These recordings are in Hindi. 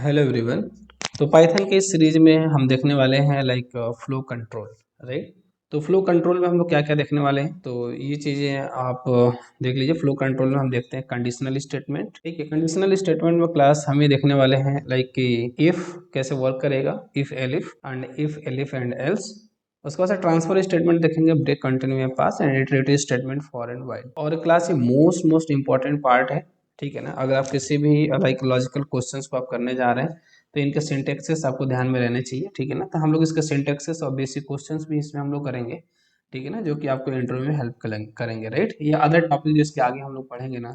Hello everyone. तो पाइथन के इस सीरीज में हम देखने वाले हैं फ्लो कंट्रोल। राइट। तो फ्लो कंट्रोल में हम लोग क्या क्या देखने वाले हैं, तो ये चीज़ें आप देख लीजिए। फ्लो कंट्रोल में हम देखते हैं कंडीशनल स्टेटमेंट। ठीक है, कंडीशनल स्टेटमेंट में क्लास हम ये देखने वाले हैं कि इफ़ कैसे वर्क करेगा, इफ़ एलिफ एंड एल्स। उसके बाद से ट्रांसफर स्टेटमेंट देखेंगे, ब्रेक कंटिन्यू में pass and iterative statement for and while. और क्लास ये मोस्ट इंपॉर्टेंट पार्ट है। ठीक है ना, अगर आप किसी भी लॉजिकल क्वेश्चंस को आप करने जा रहे हैं तो इनके सिंटेक्सेस आपको ध्यान में रहने चाहिए। ठीक है ना, तो हम लोग इसके सिंटेक्सेस और बेसिक क्वेश्चंस भी इसमें हम लोग करेंगे। ठीक है ना, जो कि आपको इंटरव्यू में हेल्प करेंगे। राइट, या अदर टॉपिक जिसके आगे हम लोग पढ़ेंगे ना,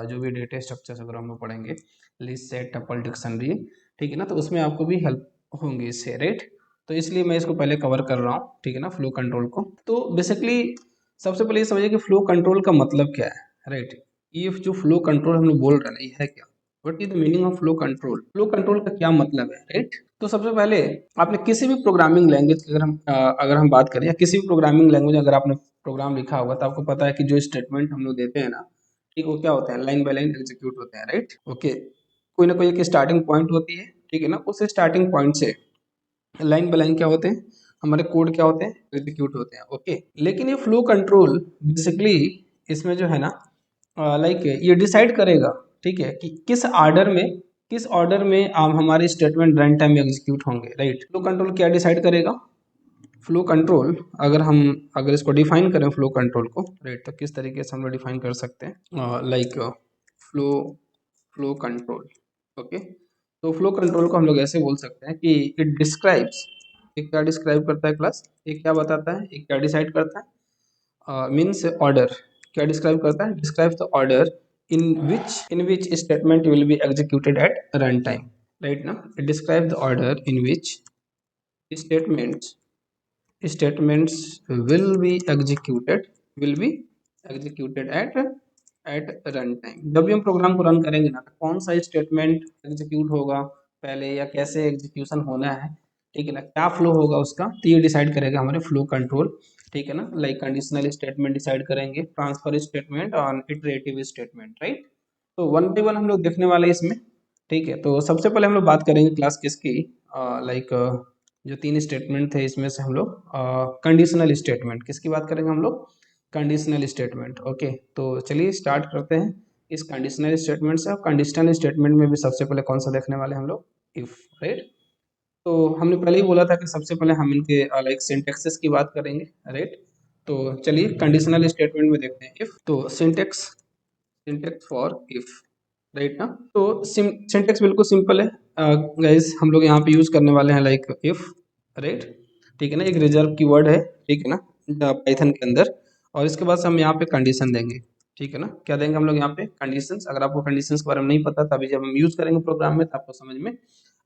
जो भी डेटा स्ट्रक्चर्स अगर हम लोग पढ़ेंगे, लिस्ट, सेट, टपल, डिक्शनरी। ठीक है ना, तो उसमें आपको भी हेल्प होंगी इससे। राइट, तो इसलिए मैं इसको पहले कवर कर रहा हूँ। ठीक है ना, फ्लो कंट्रोल को। तो बेसिकली सबसे पहले ये समझिए कि फ्लो कंट्रोल का मतलब क्या है। राइट, ये जो फ्लो कंट्रोल हम लोग बोल रहे हैं ये है क्या, what is the meaning of flow control. Flow control का क्या मतलब है। राइट, तो सबसे पहले आपने किसी भी प्रोग्रामिंग लैंग्वेज की अगर हम बात करें, या किसी भी प्रोग्रामिंग लैंग्वेज अगर आपने प्रोग्राम लिखा होगा तो आपको पता है कि जो स्टेटमेंट हम लोग देते हैं ना, ठीक, वो क्या होते हैं, लाइन बाय लाइन एग्जीक्यूट होते हैं। राइट, ओके, कोई ना कोई एक स्टार्टिंग पॉइंट होती है। ठीक है ना, उस स्टार्टिंग पॉइंट से लाइन बाय लाइन क्या होते हैं, हमारे कोड क्या होते हैं, एग्जीक्यूट होते हैं। ओके, लेकिन ये फ्लो कंट्रोल बेसिकली इसमें जो है ना, ये डिसाइड करेगा, ठीक है, कि किस ऑर्डर में हमारे स्टेटमेंट रन टाइम में एग्जीक्यूट होंगे। राइट, फ्लो कंट्रोल क्या डिसाइड करेगा। फ्लो कंट्रोल अगर इसको डिफाइन करें फ्लो कंट्रोल को, राइट, तो किस तरीके से हम लोग डिफाइन कर सकते हैं, फ्लो फ्लो कंट्रोल। ओके, तो फ्लो कंट्रोल को हम लोग ऐसे बोल सकते हैं कि इट डिस्क्राइब्स, ये क्या डिस्क्राइब करता है क्लास, ये क्या बताता है, ये क्या डिसाइड करता है, मीन्स ऑर्डर। क्या डिस्क्राइब करता है, describe the order in which statement will be executed at run time. Right ना, it describe the order in which statements statements will be executed will be executed at run time. जब भी हम प्रोग्राम को रन करेंगे ना, तो कौन सा स्टेटमेंट एग्जीक्यूट होगा पहले, या कैसे एग्जीक्यूशन होना है, ठीक है ना, क्या फ्लो होगा उसका, तो ये डिसाइड करेगा हमारे फ्लो कंट्रोल। ठीक है ना, कंडीशनल स्टेटमेंट डिसाइड करेंगे, ट्रांसफर स्टेटमेंट और इटरेटिव स्टेटमेंट। राइट, तो वन बाई वन हम लोग देखने वाले हैं इसमें। ठीक है, तो सबसे पहले हम लोग बात करेंगे क्लास किसकी, जो तीन स्टेटमेंट थे इसमें से हम लोग कंडीशनल स्टेटमेंट किसकी बात करेंगे, हम लोग कंडीशनल स्टेटमेंट। ओके, तो चलिए स्टार्ट करते हैं इस कंडीशनल स्टेटमेंट से। कंडीशनल स्टेटमेंट में भी सबसे पहले कौन सा देखने वाले हम लोग, इफ। राइट, तो हमने पहले ही बोला था कि सबसे पहले हम इनके सिंटेक्सेस की बात करेंगे। राइट, तो चलिए कंडीशनल स्टेटमेंट में देखते हैं इफ। तो सिंटेक्स फॉर इफ। राइट ना, तो सिंटेक्स बिल्कुल सिंपल है गाइस। हम लोग यहाँ पे यूज करने वाले हैं इफ। राइट, ठीक है ना, एक रिजर्व कीवर्ड है, ठीक है ना, पाइथन के अंदर। और इसके बाद से हम यहाँ पे कंडीशन देंगे। ठीक है ना, क्या देंगे हम लोग यहाँ पे, कंडीशंस। अगर आपको कंडीशंस के बारे में नहीं पता, तभी जब हम यूज करेंगे प्रोग्राम में तो आपको समझ में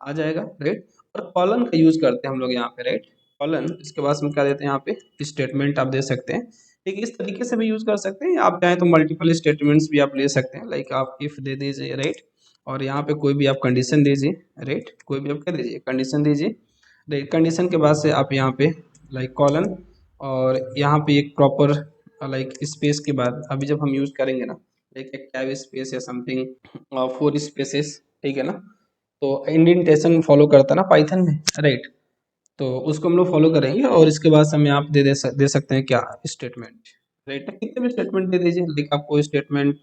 आ जाएगा। राइट, और कॉलन का यूज करते हैं हम लोग यहाँ पे। राइट, कॉलन, इसके बाद हम क्या देते हैं यहाँ पे, स्टेटमेंट आप दे सकते हैं। ठीक है, इस तरीके से भी यूज कर सकते हैं, आप चाहें तो मल्टीपल स्टेटमेंट्स भी आप ले सकते हैं। आप इफ दे दीजिए। राइट, और यहाँ पे कोई भी आप कंडीशन दीजिए। राइट, कोई भी आप क्या दीजिए, कंडीशन दीजिए। राइट, कंडीशन के बाद से आप यहाँ पे कॉलन, और यहाँ पे एक प्रॉपर स्पेस के बाद अभी जब हम यूज करेंगे ना, एक टैब स्पेस या समथिंग, 4 स्पेसेस। ठीक है ना, तो इंडेंटेशन फॉलो करता है ना पाइथन में। राइट, तो उसको हम लोग फॉलो करेंगे, और इसके बाद से हमें आप दे सकते हैं क्या, स्टेटमेंट। राइट, कितने भी स्टेटमेंट दे दीजिए। आपको स्टेटमेंट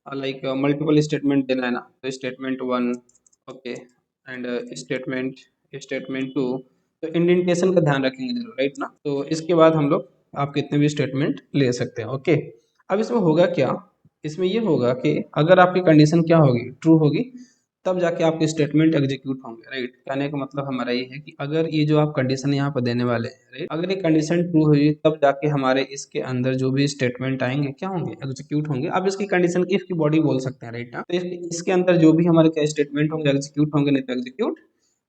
मल्टीपल स्टेटमेंट देना है ना, तो स्टेटमेंट 1, ओके, एंड स्टेटमेंट 2। तो इंडेंटेशन का ध्यान रखेंगे जरूर। राइट ना, तो इसके बाद हम लोग आप कितने भी स्टेटमेंट ले सकते हैं। ओके, अब इसमें होगा क्या, इसमें ये होगा कि अगर आपकी कंडीशन क्या होगी, ट्रू होगी, तब जाके आपके स्टेटमेंट एग्जीक्यूट होंगे। राइट, कहने का मतलब हमारा ये है कि अगर ये जो आप कंडीशन यहाँ पर देने वाले हैं, राइट, अगर ये कंडीशन ट्रू हुई तब जाके हमारे इसके अंदर जो भी स्टेटमेंट आएंगे क्या होंगे, एग्जीक्यूट होंगे। आप इसकी कंडीशन की इसकी बॉडी बोल सकते हैं। राइट ना, तो इसके अंदर जो भी हमारे क्या स्टेटमेंट होंगे, एग्जीक्यूट होंगे, नहीं तो एग्जीक्यूट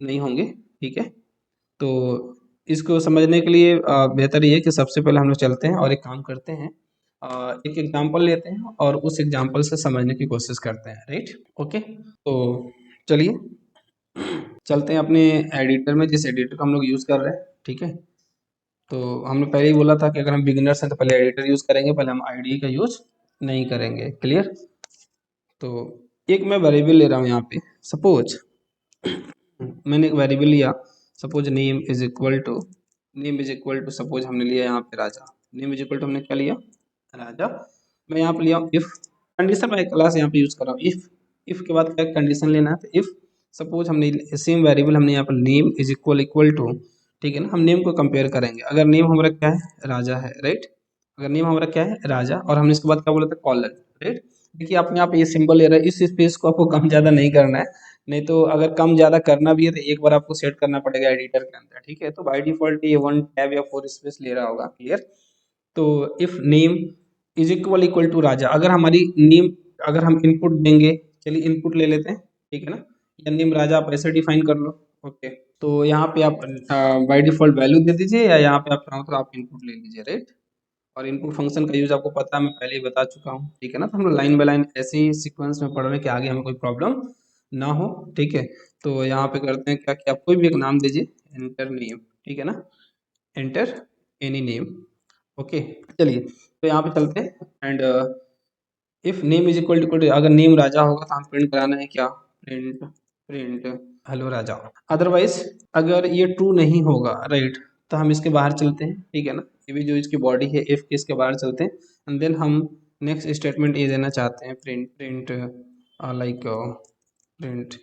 नहीं होंगे। ठीक है, तो इसको समझने के लिए बेहतर ये है कि सबसे पहले हम लोग चलते हैं और एक काम करते हैं, एक एग्जाम्पल लेते हैं और उस एग्जाम्पल से समझने की कोशिश करते हैं। राइट, ओके, तो चलिए चलते हैं अपने एडिटर में, जिस एडिटर का हम लोग यूज़ कर रहे हैं। ठीक है, तो हमने पहले ही बोला था कि अगर हम बिगिनर्स हैं तो पहले एडिटर यूज़ करेंगे, पहले हम आईडी का यूज़ नहीं करेंगे। क्लियर, तो एक मैं वेरिएबल ले रहा हूँ यहाँ पे, सपोज मैंने एक वेरिएबल लिया, suppose name is equal to suppose हमने लिया यहाँ पे Raja. Name is equal to हमने क्या लिया, राजा। मैं यहाँ पे लिया इफ, कंडीशन मैं क्लास यहाँ पे यूज कर रहा हूँ। इफ के बाद क्या कंडीशन लेना है, तो इफ सपोज हमने सेम वेरिएबल हमने यहाँ पर name is equal equal to, ठीक है ना, हम नेम को कंपेयर करेंगे। अगर नेम हमारा क्या है, राजा है, राइट। अगर नेम हमारा क्या है, राजा, और हमने इसके बाद क्या बोला था, कॉलन, राइट। देखिए अपने आप ये सिंबल ले रहा है, इस स्पेस को आपको कम ज़्यादा नहीं करना है, नहीं तो अगर कम ज़्यादा करना भी है तो एक बार आपको सेट करना पड़ेगा एडिटर के अंदर, ठीक है। तो बाय डिफॉल्ट ये 1 टैब या 4 स्पेस ले रहा होगा, क्लियर। तो if name is equal equal to Raja, अगर हमारी नेम, अगर हम इनपुट देंगे, चलिए इनपुट ले लेते हैं, ठीक है ना, या नेम राजा आप ऐसे डिफाइन कर लो, ओके। तो यहाँ पे आप बाय डिफॉल्ट वैल्यू दे दीजिए, या यहाँ पे आप चाहो तो आप इनपुट ले लीजिए, राइट। और इनपुट फंक्शन का यूज आपको पता है, मैं पहले ही बता चुका हूँ, ठीक है ना। तो हम लोग लाइन बाय लाइन ऐसे ही सीक्वेंस में पढ़ रहे हैं कि आगे हमें कोई प्रॉब्लम ना हो, ठीक है। तो यहाँ पे करते हैं क्या कि आप कोई भी एक नाम दीजिए, एंटर नेम, ठीक है ना, एंटर एनी नेम, ओके। चलिए तो यहाँ पे चलते हैं, and if name is equal to, अगर नेम राजा होगा तो हम प्रिंट कराना है क्या, print print hello Raja. Otherwise अगर ये ट्रू नहीं होगा, राइट, तो हम इसके बाहर चलते हैं, ठीक है ना। ये भी जो इसकी बॉडी है इफ के, इसके बाहर चलते हैं, एंड देन हम नेक्स्ट स्टेटमेंट ये देना चाहते हैं, print print like print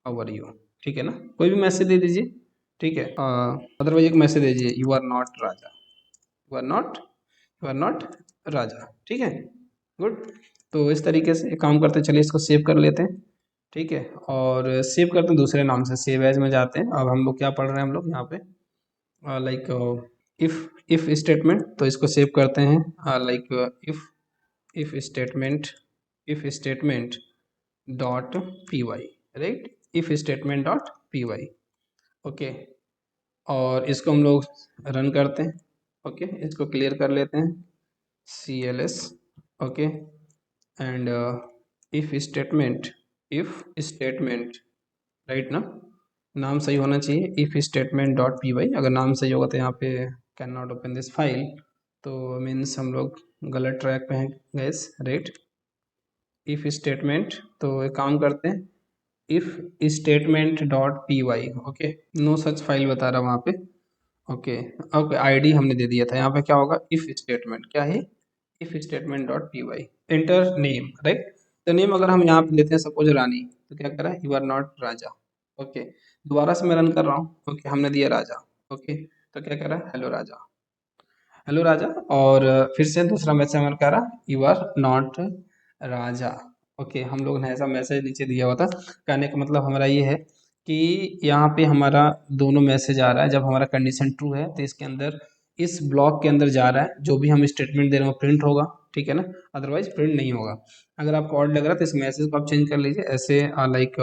over you, ठीक है ना। कोई भी मैसेज दे दीजिए, ठीक है। अदरवाइज एक मैसेज दे दीजिए, you are not Raja, you are not Raja, ठीक है, गुड। तो इस तरीके से एक काम करते हैं, चलिए इसको सेव कर लेते हैं, ठीक है। और सेव करते हैं दूसरे नाम से, सेव एज में जाते हैं। अब हम लोग क्या पढ़ रहे हैं, हम लोग यहाँ पे लाइक इफ स्टेटमेंट, तो इसको सेव करते हैं like if if statement dot P Y, right, if statement dot P Y, okay. और इसको हम लोग रन करते हैं, ओके। इसको क्लियर कर लेते हैं, CLS, okay. And if statement, right ना, नाम सही होना चाहिए, if statement dot P Y. अगर नाम सही होगा तो यहाँ पे can not open this file, तो मीन्स हम लोग गलत ट्रैक पे हैं गैस, राइट। इफ स्टेटमेंट, तो एक काम करते हैं, if statement dot P Y, okay. No such file बता रहा वहाँ पे, ओके। ओके आईडी हमने दे दिया था, यहाँ पे क्या होगा, इफ स्टेटमेंट क्या है, if statement dot P Y, enter name, right. तो नेम अगर हम यहाँ पे लेते हैं सपोज रानी, तो क्या कर रहा है, you are not Raja, okay. दोबारा से मैं रन कर रहा हूँ, ओके, हमने दिया राजा, ओके। तो क्या कर रहा है, हेलो राजा, हेलो राजा। और फिर से दूसरा मैसेज हमारा कह रहा, you are not Raja, okay. हम लोग ने ऐसा मैसेज नीचे दिया हुआ था, कहने का मतलब हमारा ये है कि यहाँ पे हमारा दोनों मैसेज आ रहा है, जब हमारा कंडीशन ट्रू है तो इसके अंदर, इस ब्लॉक के अंदर जा रहा है, जो भी हम स्टेटमेंट दे रहे हैं वो प्रिंट होगा, ठीक है ना, अदरवाइज प्रिंट नहीं होगा। अगर आपको ऑड लग रहा है तो इस मैसेज को आप चेंज कर लीजिए, ऐसे लाइक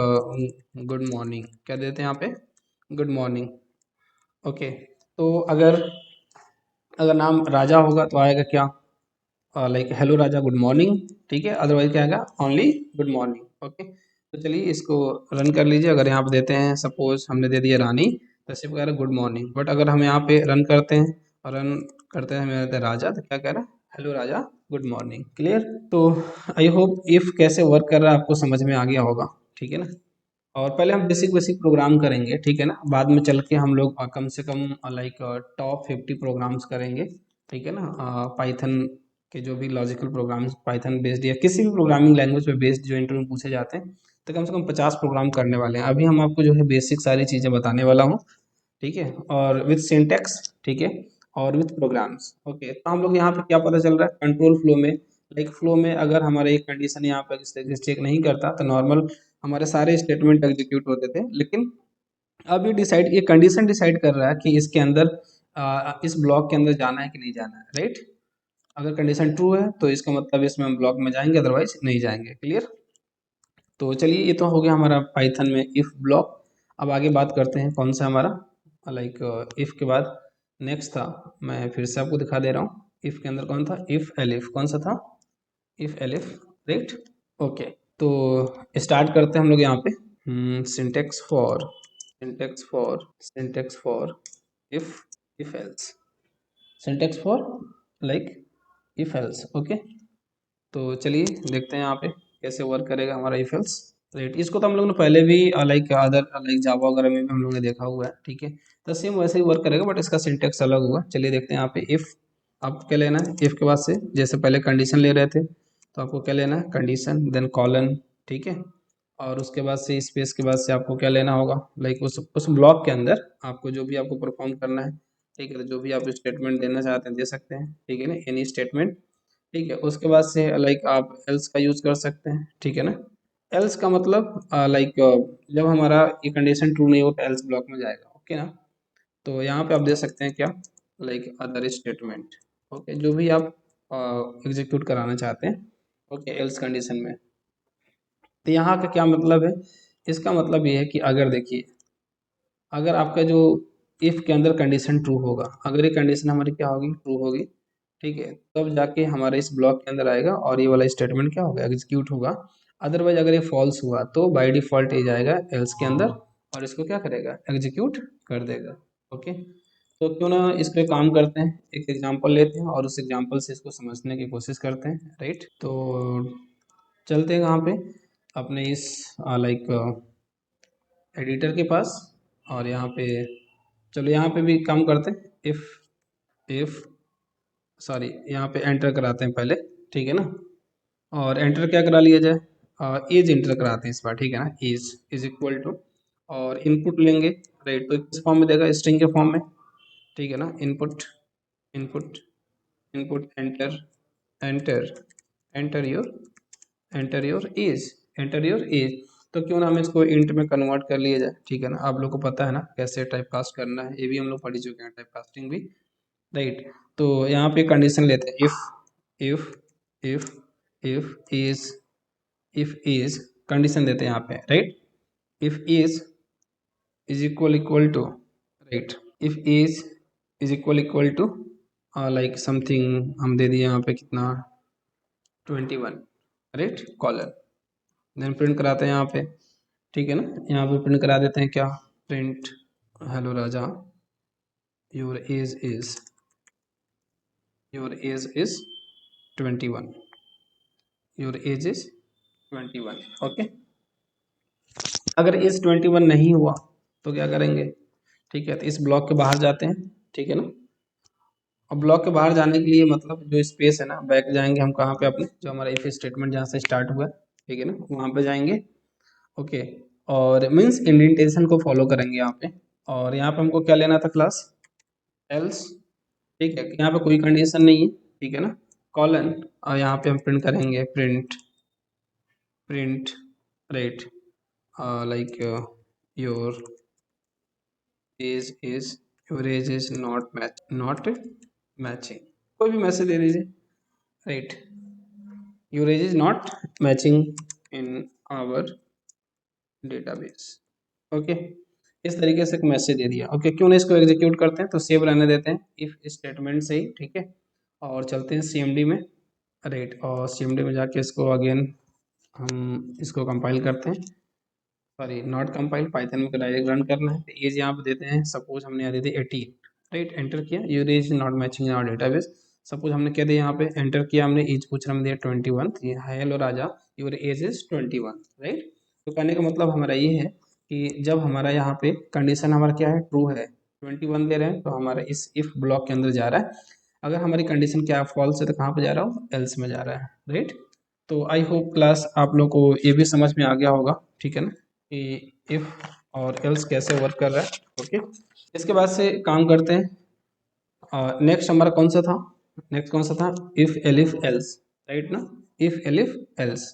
गुड मॉर्निंग क्या देते हैं यहाँ पे, गुड मॉर्निंग, ओके। तो अगर अगर नाम राजा होगा तो आएगा क्या, लाइक हेलो राजा गुड मॉर्निंग, ठीक है। अदरवाइज क्या आएगा, ओनली गुड मॉर्निंग, ओके। तो चलिए इसको रन कर लीजिए। अगर यहाँ पे देते हैं सपोज हमने दे दिया रानी, तो सिर्फ कह रहा है गुड मॉर्निंग, बट अगर हम यहाँ पे रन करते हैं, और रन करते हैं हमें देते हैं राजा, तो क्या कह रहा है, हेलो राजा गुड मॉर्निंग, क्लियर। तो आई होप इफ कैसे वर्क कर रहा है आपको समझ में आ गया होगा, ठीक है ना। और पहले हम बेसिक बेसिक प्रोग्राम करेंगे, ठीक है ना, बाद में चल के हम लोग कम से कम लाइक टॉप 50 प्रोग्राम्स करेंगे, ठीक है ना। पाइथन के जो भी लॉजिकल प्रोग्राम्स पाइथन बेस्ड या किसी भी प्रोग्रामिंग लैंग्वेज पे बेस्ड जो इंटरव्यू में पूछे जाते हैं, तो कम से कम 50 प्रोग्राम करने वाले हैं। अभी हम आपको जो है बेसिक सारी चीज़ें बताने वाला हूँ, ठीक है, और विथ सिंटेक्स, ठीक है, और विथ प्रोग्राम्स, ओके। तो हम लोग यहाँ पे क्या पता चल रहा है, कंट्रोल फ्लो में, लाइक फ्लो में अगर हमारे एक कंडीशन यहाँ पर चेक नहीं करता तो नॉर्मल हमारे सारे स्टेटमेंट एग्जीक्यूट होते थे, लेकिन अब ये कंडीशन डिसाइड कर रहा है कि इसके अंदर इस ब्लॉक के अंदर जाना है कि नहीं जाना है, राइट। अगर कंडीशन ट्रू है तो इसका मतलब इसमें हम ब्लॉक में जाएंगे, अदरवाइज नहीं जाएंगे, क्लियर। तो चलिए ये तो हो गया हमारा पाइथन में इफ ब्लॉक। अब आगे बात करते हैं कौन सा हमारा, लाइक इफ के बाद नेक्स्ट था, मैं फिर से आपको दिखा दे रहा हूँ, इफ के अंदर कौन था, इफ एलिफ, कौन सा था, इफ एलिफ, राइट, ओके। तो स्टार्ट करते हैं हम लोग यहाँ पे, syntax for if else, syntax for like if else, okay. तो चलिए देखते हैं यहाँ पे कैसे वर्क करेगा हमारा इफ एल्स। राइट। इसको तो हम लोग ने पहले भी लाइक अदर लाइक जावा वगैरह में भी हम लोग ने देखा हुआ है, ठीक है। तो सेम वैसे ही वर्क करेगा, बट इसका सिंटेक्स अलग हुआ। चलिए देखते हैं यहाँ पे इफ़। आपको क्या लेना है, इफ़ के बाद से जैसे पहले कंडीशन ले रहे थे, तो आपको क्या लेना है, कंडीशन देन कॉलन, ठीक है। और उसके बाद से स्पेस के बाद से आपको क्या लेना होगा, लाइक उस ब्लॉक के अंदर आपको जो भी आपको परफॉर्म करना है, ठीक है। तो जो भी आप स्टेटमेंट देना चाहते हैं दे सकते हैं, ठीक है ना, एनी स्टेटमेंट, ठीक है। उसके बाद से लाइक आप एल्स का यूज़ कर सकते हैं, ठीक है ना। एल्स का मतलब लाइक जब हमारा ये कंडीशन ट्रू नहीं हो तो एल्स ब्लॉक में जाएगा, ओके ना। तो यहाँ पे आप दे सकते हैं क्या, लाइक अदर स्टेटमेंट, ओके, जो भी आप एग्जीक्यूट कराना चाहते हैं, ओके, एल्स कंडीशन में। तो यहाँ का क्या मतलब है, इसका मतलब ये है कि अगर देखिए, अगर आपका जो इफ़ के अंदर कंडीशन ट्रू होगा, अगर ये कंडीशन हमारी क्या होगी, ट्रू होगी, ठीक है, तब जाके हमारे इस ब्लॉक के अंदर आएगा और ये वाला स्टेटमेंट क्या होगा, एग्जीक्यूट होगा। अदरवाइज अगर ये फॉल्स हुआ तो बाय डिफॉल्ट ये जाएगा एल्स के अंदर और इसको क्या करेगा, एग्जीक्यूट कर देगा, ओके। तो क्यों ना इस पे काम करते हैं, एक एग्जांपल लेते हैं और उस एग्जांपल से इसको समझने की कोशिश करते हैं, राइट। तो चलते हैं कहाँ पे, अपने इस लाइक एडिटर के पास, और यहाँ पे चलो यहाँ पे भी काम करते हैं, इफ़ सॉरी यहाँ पे एंटर कराते हैं पहले, ठीक है ना। और एंटर क्या करा लिया जाए, एज एंटर कराते हैं इस बार, ठीक है ना, एज इज इक्वल टू, और इनपुट लेंगे, राइट। तो किस फॉर्म में देगा, स्ट्रिंग के फॉर्म में, ठीक है ना। Input input input enter enter enter your age तो क्यों ना हम इसको इंट में कन्वर्ट कर लिया जाए, ठीक है ना। आप लोग को पता है ना कैसे टाइप कास्ट करना है, ये भी हम लोग पढ़ ही चुके हैं, टाइप कास्टिंग भी, राइट। तो यहाँ पे कंडीशन लेते हैं, if if if is condition देते हैं यहाँ पे, right. If is equal to, right. If is equal to like something हम दे दिए यहाँ पे कितना, 21, राइट, कॉलन। देन प्रिंट कराते हैं यहाँ पे, ठीक है ना। यहाँ पे प्रिंट करा देते हैं क्या, print hello Raja, your age is your age is 21, your age is 21, okay. अगर एज 21 नहीं हुआ तो क्या करेंगे, ठीक है। तो इस ब्लॉक के बाहर जाते हैं, ठीक है ना। और ब्लॉक के बाहर जाने के लिए मतलब जो स्पेस है ना, बैक जाएंगे हम कहाँ पे, अपने जो हमारा इफ स्टेटमेंट जहाँ से स्टार्ट हुआ है, ठीक है ना, वहाँ पे जाएंगे, ओके। और मीन्स इंडेंटेशन को फॉलो करेंगे यहाँ पे। और यहाँ पे हमको क्या लेना था, क्लास एल्स, ठीक है। यहाँ पे कोई कंडीशन नहीं है, ठीक है ना, कॉलन। और यहाँ पे हम प्रिंट करेंगे, print right, like your age is your age is not matching, कोई भी मैसेज दे दीजिए, right. Your age is not matching in our database, okay. इस तरीके से एक मैसेज दे दिया, ओके। क्यों ना इसको एग्जीक्यूट करते हैं, तो सेव रहने देते हैं इफ स्टेटमेंट से ही, ठीक है। और चलते हैं सीएमडी में, राइट। और सीएमडी में जाके इसको अगेन हम इसको कंपाइल करते हैं, सॉरी नॉट कंपाइल, पाइथन में डायरेक्ट रन करना है। तो एज यहाँ पे देते हैं, सपोज हमने यहाँ दे दी 18, राइट। एंटर किया, your age not matching in our database. Suppose हमने क्या दिया यहाँ पे, एंटर किया हमने, एज पूछ रहा, हमने दिया 21, hello Raja, your age is 21, right. तो कहने का मतलब हमारा ये है कि जब हमारा यहाँ पे कंडीशन हमारा क्या है, ट्रू है, 21 दे रहे हैं, तो हमारा इस इफ ब्लॉक के अंदर जा रहा है। अगर हमारी कंडीशन क्या फॉल्स है तो कहाँ पे जा रहा हो, एल्स में जा रहा है, राइट। तो आई होप क्लास आप लोग को ये भी समझ में आ गया होगा, ठीक है ना, कि इफ और एल्स कैसे वर्क कर रहा है, ओके। इसके बाद से काम करते हैं, नेक्स्ट हमारा कौन सा था, नेक्स्ट कौन सा था, इफ एलिफ एल्स, राइट ना, इफ एलिफ एल्स,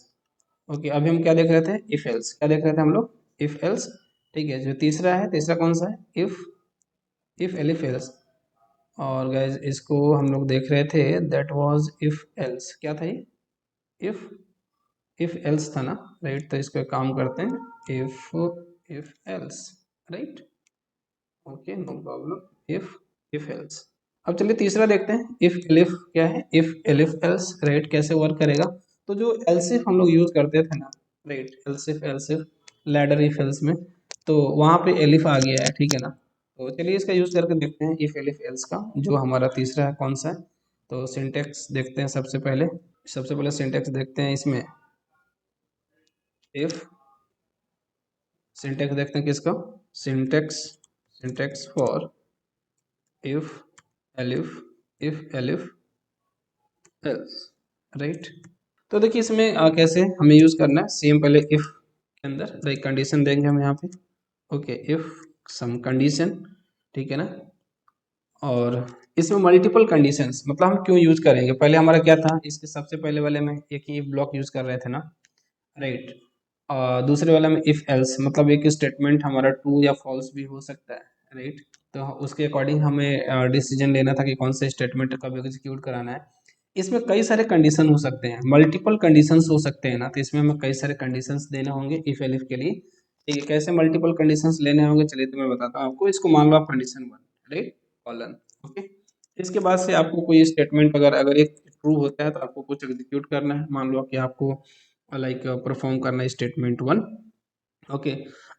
ओके। अभी हम क्या देख रहे थे, इफ एल्स, क्या देख रहे थे हम लोग, इफ एल्स, ठीक है। जो तीसरा है, तीसरा कौन सा है, इफ एलिफ एल्स। और गाइज इसको हम लोग देख रहे थे, दैट वाज इफ एल्स, क्या था ये, इफ इफ एल्स था ना, राइट। तो इसको काम करते हैं, if else, right, okay, no problem, if else. अब चलिए तीसरा देखते हैं, इफ एलिफ क्या है, इफ एलिफ एल्स, राइट, कैसे वर्क करेगा। तो जो एल्सिफ हम लोग यूज करते थे ना, right, else if else if ladder if else में, तो वहाँ पे एलिफ आ गया है, ठीक है ना। तो चलिए इसका यूज करके देखते हैं, इफ एलिफ एल्स का जो हमारा तीसरा है कौन सा है। तो सिंटेक्स देखते हैं सबसे पहले, सिंटेक्स देखते हैं इसमें, इफ सिंटेक्स देखते हैं किसका, syntax, syntax for if elif else, right. तो देखिए इसमें कैसे हमें यूज करना है, सेम पहले इफ के अंदर लाइक कंडीशन देंगे हम यहाँ पे, ओके, इफ सम कंडीशन, ठीक है ना। और इसमें मल्टीपल कंडीशंस, मतलब हम क्यों यूज करेंगे, पहले हमारा क्या था, इसके सबसे पहले वाले में एक ही ब्लॉक यूज कर रहे थे ना, राइट। दूसरे वाले में इफ एल्स, मतलब एक स्टेटमेंट हमारा ट्रू या फॉल्स भी हो सकता है, राइट। तो उसके अकॉर्डिंग हमें डिसीजन लेना था कि कौन से स्टेटमेंट कब एग्जीक्यूट कराना है। इसमें कई सारे कंडीशन हो सकते हैं, मल्टीपल कंडीशंस हो सकते हैं ना, तो इसमें हमें कई सारे कंडीशंस देने होंगे इफ एलिफ के लिए, ठीक है। कैसे मल्टीपल कंडीशंस लेने होंगे, चलिए तो मैं बताता हूँ आपको। इसको मान लो आप कंडीशन 1, राइट, कॉलन, ओके। इसके बाद से आपको कोई स्टेटमेंट अगर एक ट्रू होता है तो आपको कुछ एग्जीक्यूट करना है, मान लो कि आपको लाइक परफॉर्म करना है स्टेटमेंट 1, ओके।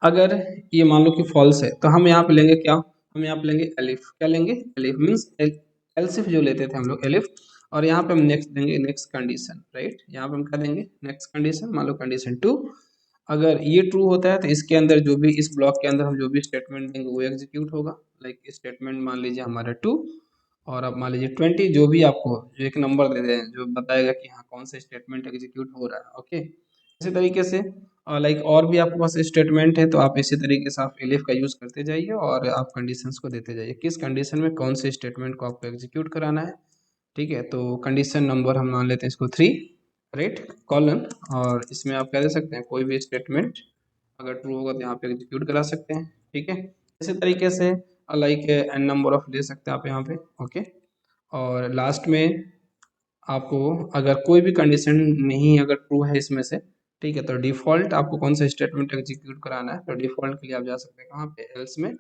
अगर ये मान लो कि फॉल्स है तो हम यहाँ पे लेंगे क्या, हम यहाँ पे लेंगे एलिफ, क्या लेंगे, एलिफ मीन्स एल्सिफ जो लेते थे हम लोग, एलिफ। और यहाँ पे हम नेक्स्ट देंगे नेक्स्ट कंडीशन, राइट। यहाँ पे हम क्या देंगे, नेक्स्ट कंडीशन, मान लो कंडीशन 2। अगर ये ट्रू होता है तो इसके अंदर जो भी, इस ब्लॉक के अंदर हम जो भी स्टेटमेंट देंगे वो एग्जीक्यूट होगा, लाइक स्टेटमेंट मान लीजिए हमारा 2, और अब मान लीजिए 20, जो भी आपको जो एक नंबर दे दें जो बताएगा कि हाँ कौन सा स्टेटमेंट एग्जीक्यूट हो रहा है, ओके। इसी तरीके से लाइक और भी आपके पास स्टेटमेंट है तो आप इसी तरीके से आप एलिफ का यूज़ करते जाइए और आप कंडीशंस को देते जाइए, किस कंडीशन में कौन से स्टेटमेंट को आपको एग्जीक्यूट कराना है, ठीक है। तो कंडीशन नंबर हम मान लेते हैं इसको 3, राइट, कॉलन। और इसमें आप कह दे सकते हैं कोई भी स्टेटमेंट अगर ट्रू होगा तो यहाँ पे एग्जीक्यूट करा सकते हैं, ठीक है। इसी तरीके से लाइक एन नंबर ऑफ ले सकते हैं आप यहाँ पे, ओके। और लास्ट में आपको अगर कोई भी कंडीशन नहीं अगर ट्रू है इसमें से, ठीक है, तो डिफ़ॉल्ट आपको कौन सा स्टेटमेंट एग्जीक्यूट कराना है, तो डिफ़ॉल्ट के लिए आप जा सकते हैं कहाँ पे, एल्स में,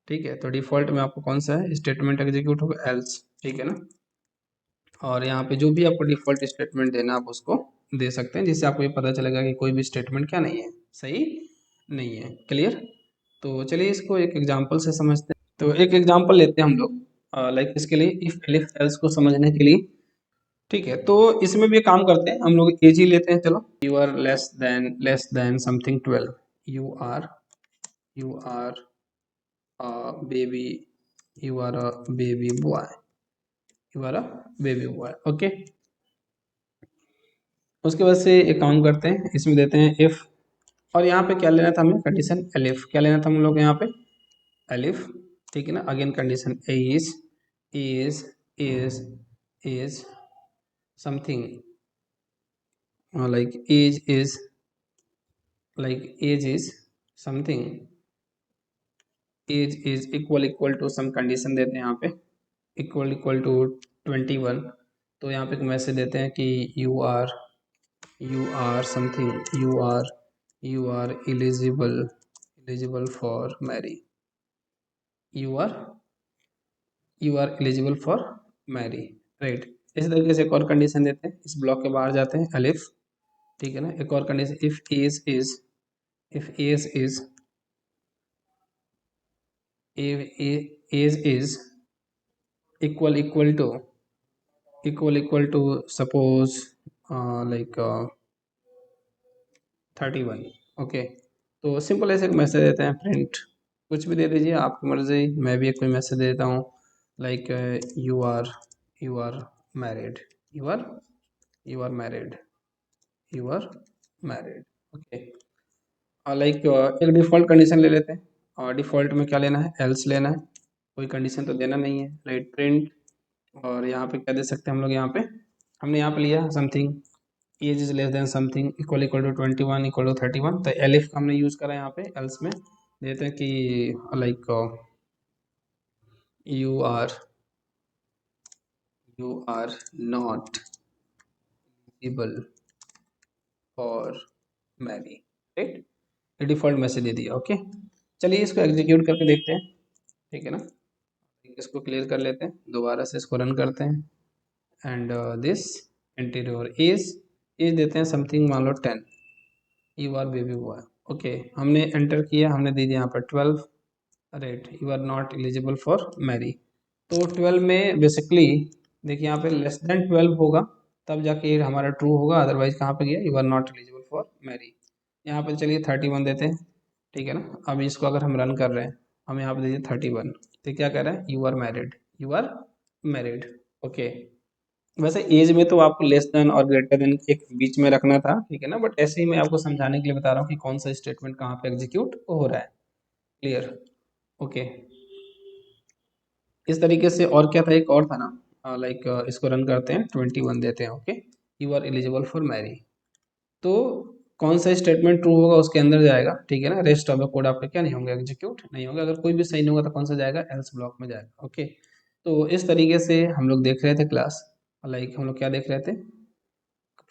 ठीक है। तो डिफ़ॉल्ट में आपको कौन सा है स्टेटमेंट एग्जीक्यूट होगा, एल्स, ठीक है ना। और यहाँ पे जो भी आपको डिफ़ॉल्ट स्टेटमेंट देना आप उसको दे सकते हैं, जिससे आपको ये पता चलेगा कि कोई भी स्टेटमेंट क्या नहीं है, सही नहीं है, क्लियर। तो चलिए इसको एक एग्जांपल से समझते हैं। तो एक एग्जांपल लेते हैं हम लोग लाइक इसके लिए इफ एलिफ एल्स को समझने के लिए, ठीक है। तो इसमें भी काम करते हैं हम लोग, एज ही लेते हैं, चलो। You are less than something 12, you are baby, you are a baby boy, you are a baby boy, okay. उसके बाद से एक काम करते हैं, इसमें देते हैं इफ, और यहाँ पे क्या लेना था हमें, कंडीशन एलिफ, क्या लेना था हम लोग यहाँ पे, एलिफ, ठीक है ना। Again condition is is is something like age is something, age is equal to some condition देते हैं यहाँ पे, इक्वल टू 21। तो यहाँ पे एक मैसेज देते हैं कि you are something, you are eligible for marry, you are you are eligible for marry, right. इसी तरीके से एक और कंडीशन देते हैं, इस ब्लॉक के बाहर जाते हैं, अलिफ, ठीक है ना। एक और condition, if age is equal equal to suppose like 31, okay. तो सिंपल ऐसे एक मैसेज देते हैं, प्रिंट कुछ भी दे दीजिए आपकी मर्जी, मैं भी एक कोई मैसेज देता हूँ like you are married, you are you are married, you are married, okay. Like एक डिफ़ॉल्ट कंडीशन ले लेते हैं, और डिफ़ॉल्ट में क्या लेना है, एल्स लेना है, कोई कंडीशन तो देना नहीं है, राइट, प्रिंट। और यहाँ पे क्या दे सकते हैं हम लोग, यहाँ पे हमने यहाँ पे लिया something, age is less than something equal to 21 equal to 31, तो एलिफ का हमने यूज़ करा यहाँ पे, एल्स में देते हैं कि like you are not able for marry, right. Default message दे दिया, ओके। चलिए इसको एग्जीक्यूट करके देखते हैं, ठीक है ना। इसको क्लियर कर लेते हैं, दोबारा से इसको रन करते हैं, एंड दिस इंटीरियर एज देते हैं समथिंग, मान लो 10, you are baby boy, okay. हमने एंटर किया, हमने दे दिया यहाँ पर 12, right, you are not eligible for marry. तो 12 में बेसिकली देखिए यहाँ पे लेस देन 12 होगा तब जाके हमारा ट्रू होगा, अदरवाइज कहाँ पे गया, you are not eligible for marry. यहाँ पे चलिए 31 देते हैं, ठीक है ना। अब इसको अगर हम रन कर रहे हैं, हम यहाँ पे दीजिए 31, तो क्या कह रहा है, you are married, you are married. Okay, वैसे एज में तो आपको लेस देन और ग्रेटर देन एक बीच में रखना था, ठीक है ना, बट ऐसे ही मैं आपको समझाने के लिए बता रहा हूँ कि कौन सा स्टेटमेंट कहाँ पे एग्जीक्यूट हो रहा है। क्लियर। ओके, इस तरीके से। और क्या था, एक और था ना, लाइक इसको रन करते हैं, 21 देते हैं। Okay, you are eligible for marry, तो कौन सा स्टेटमेंट ट्रू होगा उसके अंदर जाएगा, ठीक है ना। रेस्ट ऑफ द कोड आपका क्या नहीं होंगे, एग्जीक्यूट नहीं होगा। अगर कोई भी सही नहीं होगा तो कौन सा जाएगा, एल्स ब्लॉक में जाएगा। ओके, तो इस तरीके से हम लोग देख रहे थे क्लास, लाइक हम लोग क्या देख रहे थे,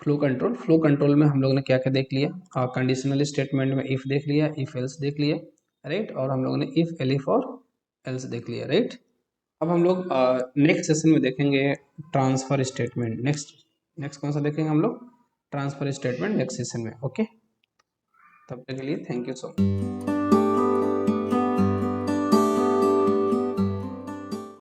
फ्लो कंट्रोल। फ्लो कंट्रोल में हम लोग ने क्या क्या देख लिया, कंडीशनल स्टेटमेंट में इफ देख लिया, इफ एल्स देख लिया, राइट, और हम लोगों ने इफ एलिफ और एल्स देख लिया, राइट। अब हम लोग नेक्स्ट सेशन में देखेंगे ट्रांसफर स्टेटमेंट। नेक्स्ट नेक्स्ट कौन सा देखेंगे हम लोग, ट्रांसफर स्टेटमेंट नेक्स्ट सेशन में। ओके, तब तक के लिए थैंक यू सो मच।